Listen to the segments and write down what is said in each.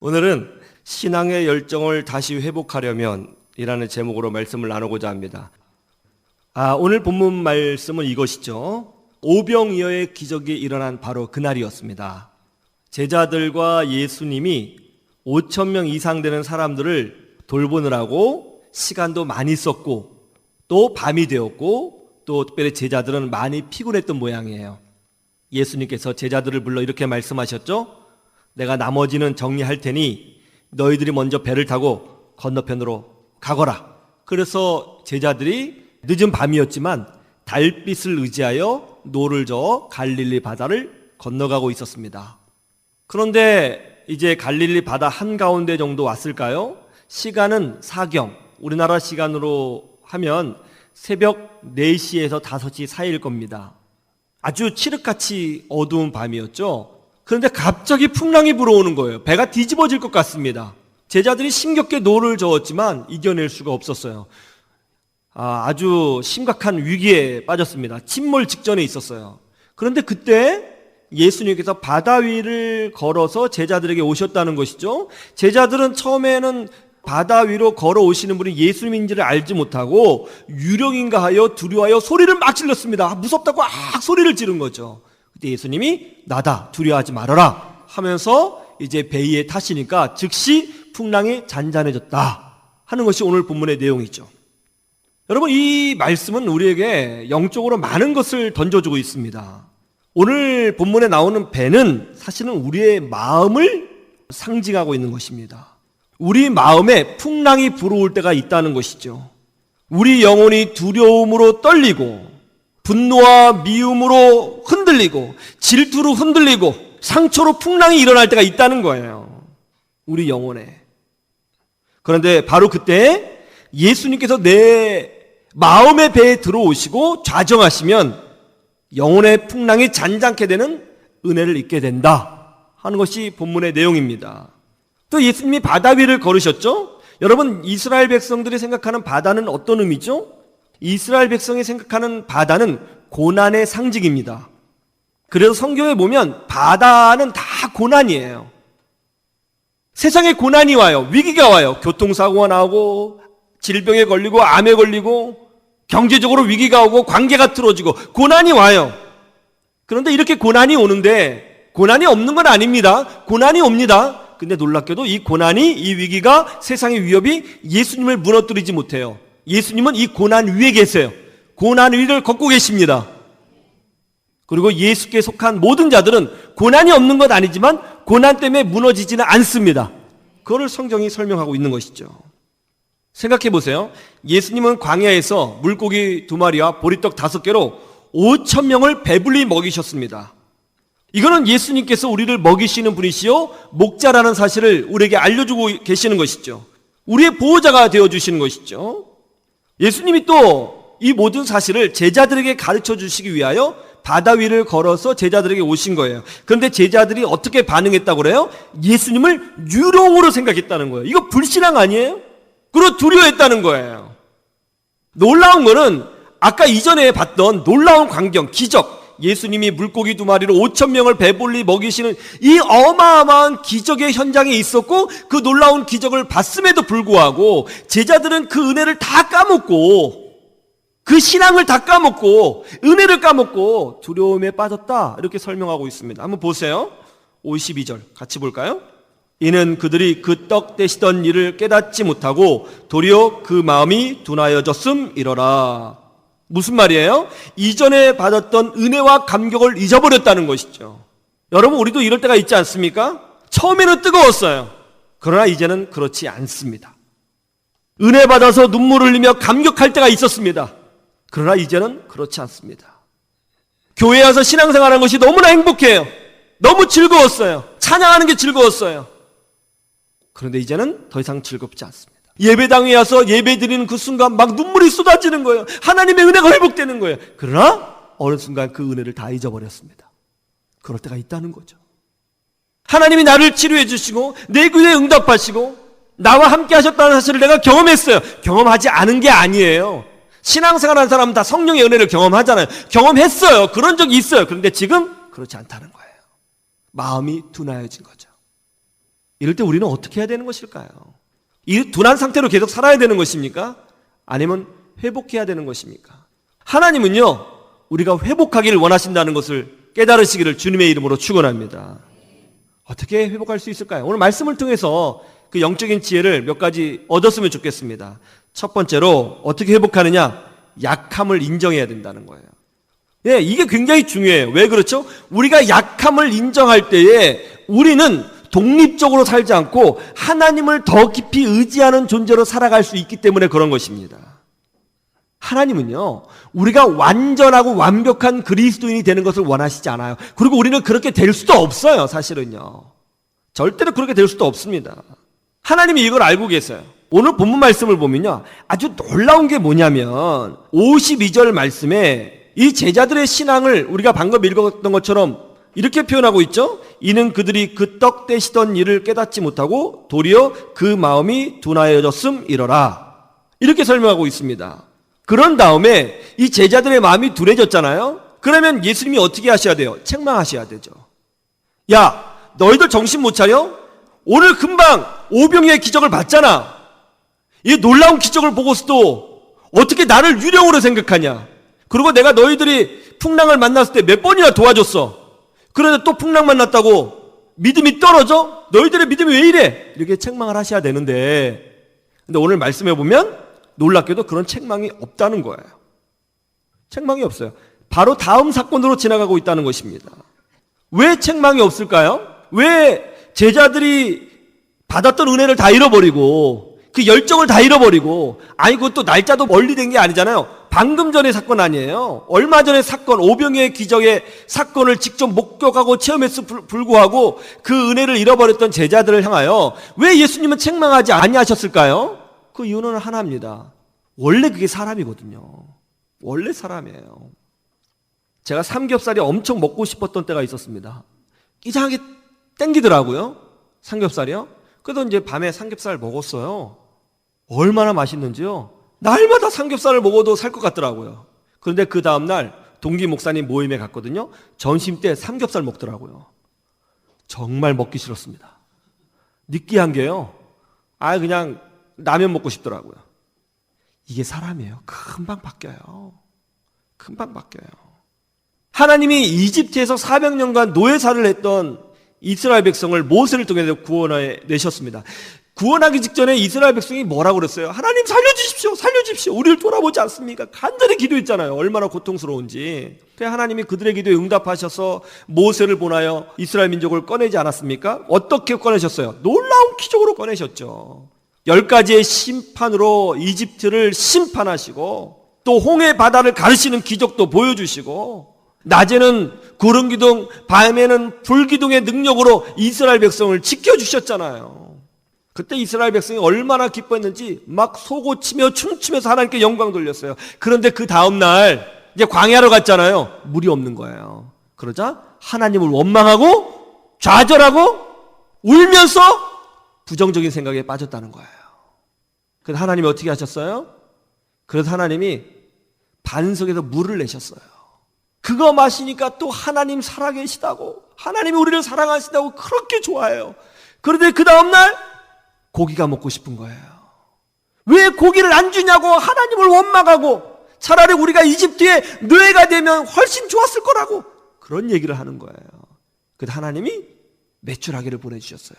오늘은 신앙의 열정을 다시 회복하려면 이라는 제목으로 말씀을 나누고자 합니다. 오늘 본문 말씀은 이것이죠. 오병이어의 기적이 일어난 바로 그날이었습니다. 제자들과 예수님이 5,000명 이상 되는 사람들을 돌보느라고 시간도 많이 썼고 또 밤이 되었고 또 특별히 제자들은 많이 피곤했던 모양이에요. 예수님께서 제자들을 불러 이렇게 말씀하셨죠. 내가 나머지는 정리할 테니 너희들이 먼저 배를 타고 건너편으로 가거라. 그래서 제자들이 늦은 밤이었지만 달빛을 의지하여 노를 저어 갈릴리 바다를 건너가고 있었습니다. 그런데 이제 갈릴리 바다 한가운데 정도 왔을까요? 시간은 사경, 우리나라 시간으로 하면 새벽 4시에서 5시 사이일 겁니다. 아주 칠흑같이 어두운 밤이었죠. 그런데 갑자기 풍랑이 불어오는 거예요. 배가 뒤집어질 것 같습니다. 제자들이 힘겹게 노를 저었지만 이겨낼 수가 없었어요. 아주 심각한 위기에 빠졌습니다. 침몰 직전에 있었어요. 그런데 그때 예수님께서 바다 위를 걸어서 제자들에게 오셨다는 것이죠. 제자들은 처음에는 바다 위로 걸어오시는 분이 예수님인지를 알지 못하고 유령인가 하여 두려워하여 소리를 막 질렀습니다. 무섭다고 소리를 지른 거죠. 그때 예수님이 나다, 두려워하지 말아라 하면서 이제 배 위에 타시니까 즉시 풍랑이 잔잔해졌다 하는 것이 오늘 본문의 내용이죠. 여러분, 이 말씀은 우리에게 영적으로 많은 것을 던져주고 있습니다. 오늘 본문에 나오는 배는 사실은 우리의 마음을 상징하고 있는 것입니다. 우리 마음에 풍랑이 불어올 때가 있다는 것이죠. 우리 영혼이 두려움으로 떨리고 분노와 미움으로 흔들리고 질투로 흔들리고 상처로 풍랑이 일어날 때가 있다는 거예요. 우리 영혼에. 그런데 바로 그때 예수님께서 내 마음의 배에 들어오시고 좌정하시면 영혼의 풍랑이 잔잔케 되는 은혜를 입게 된다 하는 것이 본문의 내용입니다. 또 예수님이 바다 위를 걸으셨죠? 여러분, 이스라엘 백성들이 생각하는 바다는 어떤 의미죠? 이스라엘 백성이 생각하는 바다는 고난의 상징입니다. 그래서 성경에 보면 바다는 다 고난이에요. 세상에 고난이 와요. 위기가 와요. 교통사고가 나오고 질병에 걸리고 암에 걸리고 경제적으로 위기가 오고 관계가 틀어지고 고난이 와요. 그런데 이렇게 고난이 오는데 고난이 없는 건 아닙니다. 고난이 옵니다. 근데 놀랍게도 이 고난이, 이 위기가, 세상의 위협이 예수님을 무너뜨리지 못해요. 예수님은 이 고난 위에 계세요. 고난 위를 걷고 계십니다. 그리고 예수께 속한 모든 자들은 고난이 없는 것 아니지만 고난 때문에 무너지지는 않습니다. 그걸 성경이 설명하고 있는 것이죠. 생각해 보세요. 예수님은 광야에서 물고기 2마리와 보리떡 5개로 5,000명을 배불리 먹이셨습니다. 이거는 예수님께서 우리를 먹이시는 분이시요 목자라는 사실을 우리에게 알려주고 계시는 것이죠. 우리의 보호자가 되어주시는 것이죠. 예수님이 또 이 모든 사실을 제자들에게 가르쳐 주시기 위하여 바다 위를 걸어서 제자들에게 오신 거예요. 그런데 제자들이 어떻게 반응했다고 그래요? 예수님을 유령으로 생각했다는 거예요. 이거 불신앙 아니에요? 그리고 두려워했다는 거예요. 놀라운 거는 아까 이전에 봤던 놀라운 광경, 기적, 예수님이 물고기 2마리로 5,000명을 배불리 먹이시는 이 어마어마한 기적의 현장에 있었고 그 놀라운 기적을 봤음에도 불구하고 제자들은 그 은혜를 다 까먹고 그 신앙을 다 까먹고 은혜를 까먹고 두려움에 빠졌다 이렇게 설명하고 있습니다. 한번 보세요. 52절 같이 볼까요? 이는 그들이 그 떡 떼시던 일을 깨닫지 못하고 도리어 그 마음이 둔하여졌음이러라. 무슨 말이에요? 이전에 받았던 은혜와 감격을 잊어버렸다는 것이죠. 여러분, 우리도 이럴 때가 있지 않습니까? 처음에는 뜨거웠어요. 그러나 이제는 그렇지 않습니다. 은혜 받아서 눈물을 흘리며 감격할 때가 있었습니다. 그러나 이제는 그렇지 않습니다. 교회에 와서 신앙생활하는 것이 너무나 행복해요. 너무 즐거웠어요. 찬양하는 게 즐거웠어요. 그런데 이제는 더 이상 즐겁지 않습니다. 예배당에 와서 예배 드리는 그 순간 막 눈물이 쏟아지는 거예요. 하나님의 은혜가 회복되는 거예요. 그러나 어느 순간 그 은혜를 다 잊어버렸습니다. 그럴 때가 있다는 거죠. 하나님이 나를 치료해 주시고 내 기도에 응답하시고 나와 함께 하셨다는 사실을 내가 경험했어요. 경험하지 않은 게 아니에요. 신앙생활하는 사람은 다 성령의 은혜를 경험하잖아요. 경험했어요. 그런 적이 있어요. 그런데 지금 그렇지 않다는 거예요. 마음이 둔하여진 거죠. 이럴 때 우리는 어떻게 해야 되는 것일까요? 이 둔한 상태로 계속 살아야 되는 것입니까? 아니면 회복해야 되는 것입니까? 하나님은요, 우리가 회복하기를 원하신다는 것을 깨달으시기를 주님의 이름으로 축원합니다. 어떻게 회복할 수 있을까요? 오늘 말씀을 통해서 그 영적인 지혜를 몇 가지 얻었으면 좋겠습니다. 첫 번째로 어떻게 회복하느냐? 약함을 인정해야 된다는 거예요. 예, 이게 굉장히 중요해요. 왜 그렇죠? 우리가 약함을 인정할 때에 우리는 독립적으로 살지 않고 하나님을 더 깊이 의지하는 존재로 살아갈 수 있기 때문에 그런 것입니다. 하나님은요, 우리가 완전하고 완벽한 그리스도인이 되는 것을 원하시지 않아요. 그리고 우리는 그렇게 될 수도 없어요, 사실은요. 절대로 그렇게 될 수도 없습니다. 하나님이 이걸 알고 계세요. 오늘 본문 말씀을 보면요, 아주 놀라운 게 뭐냐면 52절 말씀에 이 제자들의 신앙을 우리가 방금 읽었던 것처럼 이렇게 표현하고 있죠. 이는 그들이 그 떡 떼시던 일을 깨닫지 못하고 도리어 그 마음이 둔하여졌음이러라. 이렇게 설명하고 있습니다. 그런 다음에 이 제자들의 마음이 둔해졌잖아요. 그러면 예수님이 어떻게 하셔야 돼요? 책망하셔야 되죠. 야, 너희들 정신 못 차려? 오늘 금방 오병이의 기적을 봤잖아. 이 놀라운 기적을 보고서도 어떻게 나를 유령으로 생각하냐? 그리고 내가 너희들이 풍랑을 만났을 때 몇 번이나 도와줬어. 그런데 또 풍랑 만났다고 믿음이 떨어져? 너희들의 믿음이 왜 이래? 이렇게 책망을 하셔야 되는데, 근데 오늘 말씀해 보면 놀랍게도 그런 책망이 없다는 거예요. 책망이 없어요. 바로 다음 사건으로 지나가고 있다는 것입니다. 왜 책망이 없을까요? 왜 제자들이 받았던 은혜를 다 잃어버리고 그 열정을 다 잃어버리고, 아니 그것도 날짜도 멀리 된 게 아니잖아요. 방금 전의 사건 아니에요. 얼마 전의 사건, 오병이의 기적의 사건을 직접 목격하고 체험했을 불구하고 그 은혜를 잃어버렸던 제자들을 향하여 왜 예수님은 책망하지 아니하셨을까요? 그 이유는 하나입니다. 원래 그게 사람이거든요. 원래 사람이에요. 제가 삼겹살이 엄청 먹고 싶었던 때가 있었습니다. 이상하게 땡기더라고요. 삼겹살이요. 그래서 이제 밤에 삼겹살 먹었어요. 얼마나 맛있는지요. 날마다 삼겹살을 먹어도 살 것 같더라고요. 그런데 그 다음날 동기 목사님 모임에 갔거든요. 점심 때 삼겹살 먹더라고요. 정말 먹기 싫었습니다. 느끼한 게요. 그냥 라면 먹고 싶더라고요. 이게 사람이에요. 금방 바뀌어요. 금방 바뀌어요. 하나님이 이집트에서 400년간 노예살을 했던 이스라엘 백성을 모세를 통해서 구원해 내셨습니다. 구원하기 직전에 이스라엘 백성이 뭐라고 그랬어요? 하나님 살려주십시오. 살려주십시오. 우리를 돌아보지 않습니까? 간절히 기도했잖아요. 얼마나 고통스러운지. 그래서 하나님이 그들의 기도에 응답하셔서 모세를 보내어 이스라엘 민족을 꺼내지 않았습니까? 어떻게 꺼내셨어요? 놀라운 기적으로 꺼내셨죠. 10가지의 심판으로 이집트를 심판하시고, 또 홍해 바다를 가르시는 기적도 보여주시고, 낮에는 구름 기둥, 밤에는 불 기둥의 능력으로 이스라엘 백성을 지켜주셨잖아요. 그때 이스라엘 백성이 얼마나 기뻐했는지 막 솟구치며 춤추면서 하나님께 영광 돌렸어요. 그런데 그 다음날 이제 광야로 갔잖아요. 물이 없는 거예요. 그러자 하나님을 원망하고 좌절하고 울면서 부정적인 생각에 빠졌다는 거예요. 그래서 하나님이 어떻게 하셨어요? 그래서 하나님이 반석에서 물을 내셨어요. 그거 마시니까 또 하나님 살아계시다고, 하나님이 우리를 사랑하시다고 그렇게 좋아해요. 그런데 그 다음날 고기가 먹고 싶은 거예요. 왜 고기를 안 주냐고 하나님을 원망하고, 차라리 우리가 이집트에 노예가 되면 훨씬 좋았을 거라고 그런 얘기를 하는 거예요. 그래서 하나님이 메추라기를 보내주셨어요.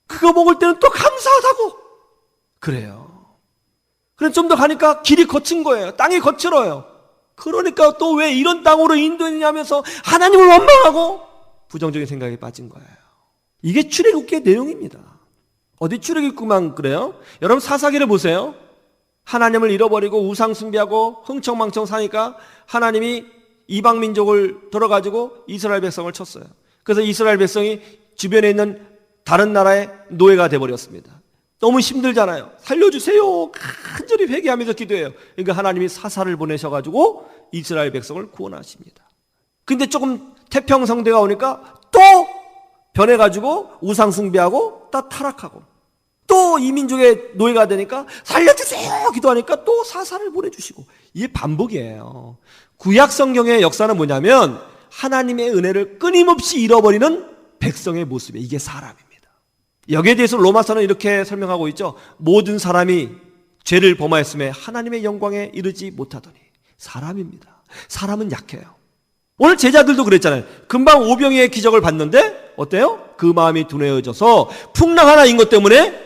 그거 먹을 때는 또 감사하다고 그래요. 그래 좀 더 가니까 길이 거친 거예요. 땅이 거칠어요. 그러니까 또 왜 이런 땅으로 인도했냐면서 하나님을 원망하고 부정적인 생각에 빠진 거예요. 이게 출애굽기의 내용입니다. 어디 출애굽기만 그래요? 여러분 사사기를 보세요. 하나님을 잃어버리고 우상 숭배하고 흥청망청 사니까 하나님이 이방 민족을 들어가지고 이스라엘 백성을 쳤어요. 그래서 이스라엘 백성이 주변에 있는 다른 나라의 노예가 돼버렸습니다. 너무 힘들잖아요. 살려주세요. 간절히 회개하면서 기도해요. 그러니까 하나님이 사사를 보내셔가지고 이스라엘 백성을 구원하십니다. 근데 조금 태평성대가 오니까 또 변해가지고 우상 숭배하고 또 타락하고, 또 이 민족의 노예가 되니까 살려주세요 기도하니까 또 사사를 보내주시고, 이게 반복이에요. 구약 성경의 역사는 뭐냐면 하나님의 은혜를 끊임없이 잃어버리는 백성의 모습이에요. 이게 사람입니다. 여기에 대해서 로마서는 이렇게 설명하고 있죠. 모든 사람이 죄를 범하였음에 하나님의 영광에 이르지 못하더니. 사람입니다. 사람은 약해요. 오늘 제자들도 그랬잖아요. 금방 오병이의 기적을 봤는데 어때요? 그 마음이 둔해져서 풍랑 하나인 것 때문에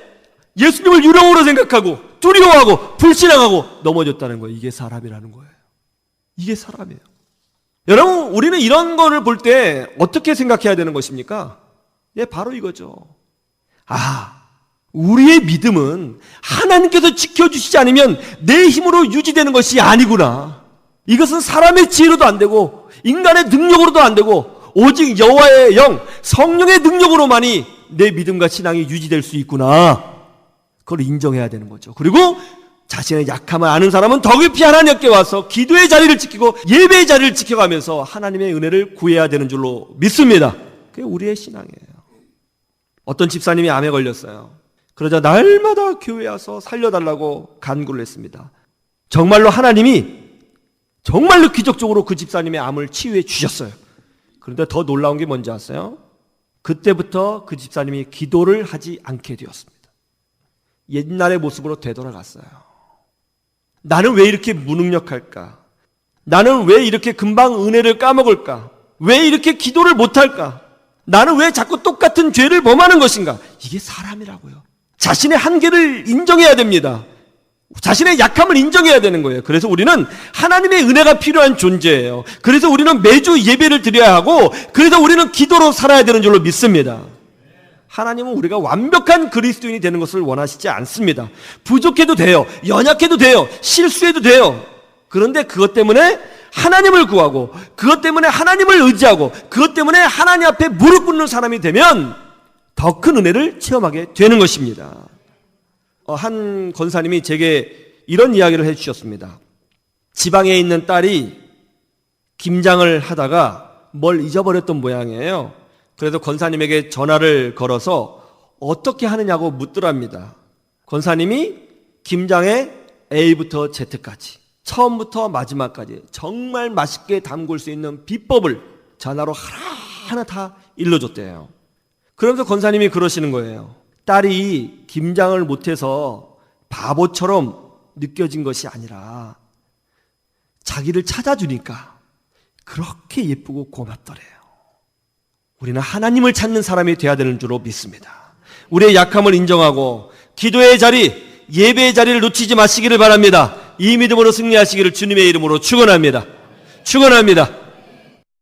예수님을 유령으로 생각하고 두려워하고 불신앙하고 넘어졌다는 거예요. 이게 사람이라는 거예요. 이게 사람이에요. 여러분, 우리는 이런 거를 볼 때 어떻게 생각해야 되는 것입니까? 예, 바로 이거죠. 우리의 믿음은 하나님께서 지켜주시지 않으면 내 힘으로 유지되는 것이 아니구나. 이것은 사람의 지혜로도 안 되고 인간의 능력으로도 안 되고 오직 여호와의 영, 성령의 능력으로만이 내 믿음과 신앙이 유지될 수 있구나. 그걸 인정해야 되는 거죠. 그리고 자신의 약함을 아는 사람은 더 깊이 하나님께 와서 기도의 자리를 지키고 예배의 자리를 지켜가면서 하나님의 은혜를 구해야 되는 줄로 믿습니다. 그게 우리의 신앙이에요. 어떤 집사님이 암에 걸렸어요. 그러자 날마다 교회에 와서 살려달라고 간구를 했습니다. 정말로 하나님이 정말로 기적적으로 그 집사님의 암을 치유해 주셨어요. 그런데 더 놀라운 게 뭔지 아세요? 그때부터 그 집사님이 기도를 하지 않게 되었습니다. 옛날의 모습으로 되돌아갔어요. 나는 왜 이렇게 무능력할까? 나는 왜 이렇게 금방 은혜를 까먹을까? 왜 이렇게 기도를 못할까? 나는 왜 자꾸 똑같은 죄를 범하는 것인가? 이게 사람이라고요. 자신의 한계를 인정해야 됩니다. 자신의 약함을 인정해야 되는 거예요. 그래서 우리는 하나님의 은혜가 필요한 존재예요. 그래서 우리는 매주 예배를 드려야 하고, 그래서 우리는 기도로 살아야 되는 줄로 믿습니다. 하나님은 우리가 완벽한 그리스도인이 되는 것을 원하시지 않습니다. 부족해도 돼요. 연약해도 돼요. 실수해도 돼요. 그런데 그것 때문에 하나님을 구하고, 그것 때문에 하나님을 의지하고, 그것 때문에 하나님 앞에 무릎 꿇는 사람이 되면 더 큰 은혜를 체험하게 되는 것입니다. 한 권사님이 제게 이런 이야기를 해주셨습니다. 지방에 있는 딸이 김장을 하다가 뭘 잊어버렸던 모양이에요. 그래서 권사님에게 전화를 걸어서 어떻게 하느냐고 묻더랍니다. 권사님이 김장에 A부터 Z까지, 처음부터 마지막까지 정말 맛있게 담글 수 있는 비법을 전화로 하나하나 다 일러줬대요. 그러면서 권사님이 그러시는 거예요. 딸이 김장을 못해서 바보처럼 느껴진 것이 아니라 자기를 찾아주니까 그렇게 예쁘고 고맙더래요. 우리는 하나님을 찾는 사람이 되어야 되는 줄로 믿습니다. 우리의 약함을 인정하고 기도의 자리, 예배의 자리를 놓치지 마시기를 바랍니다. 이 믿음으로 승리하시기를 주님의 이름으로 축원합니다. 축원합니다.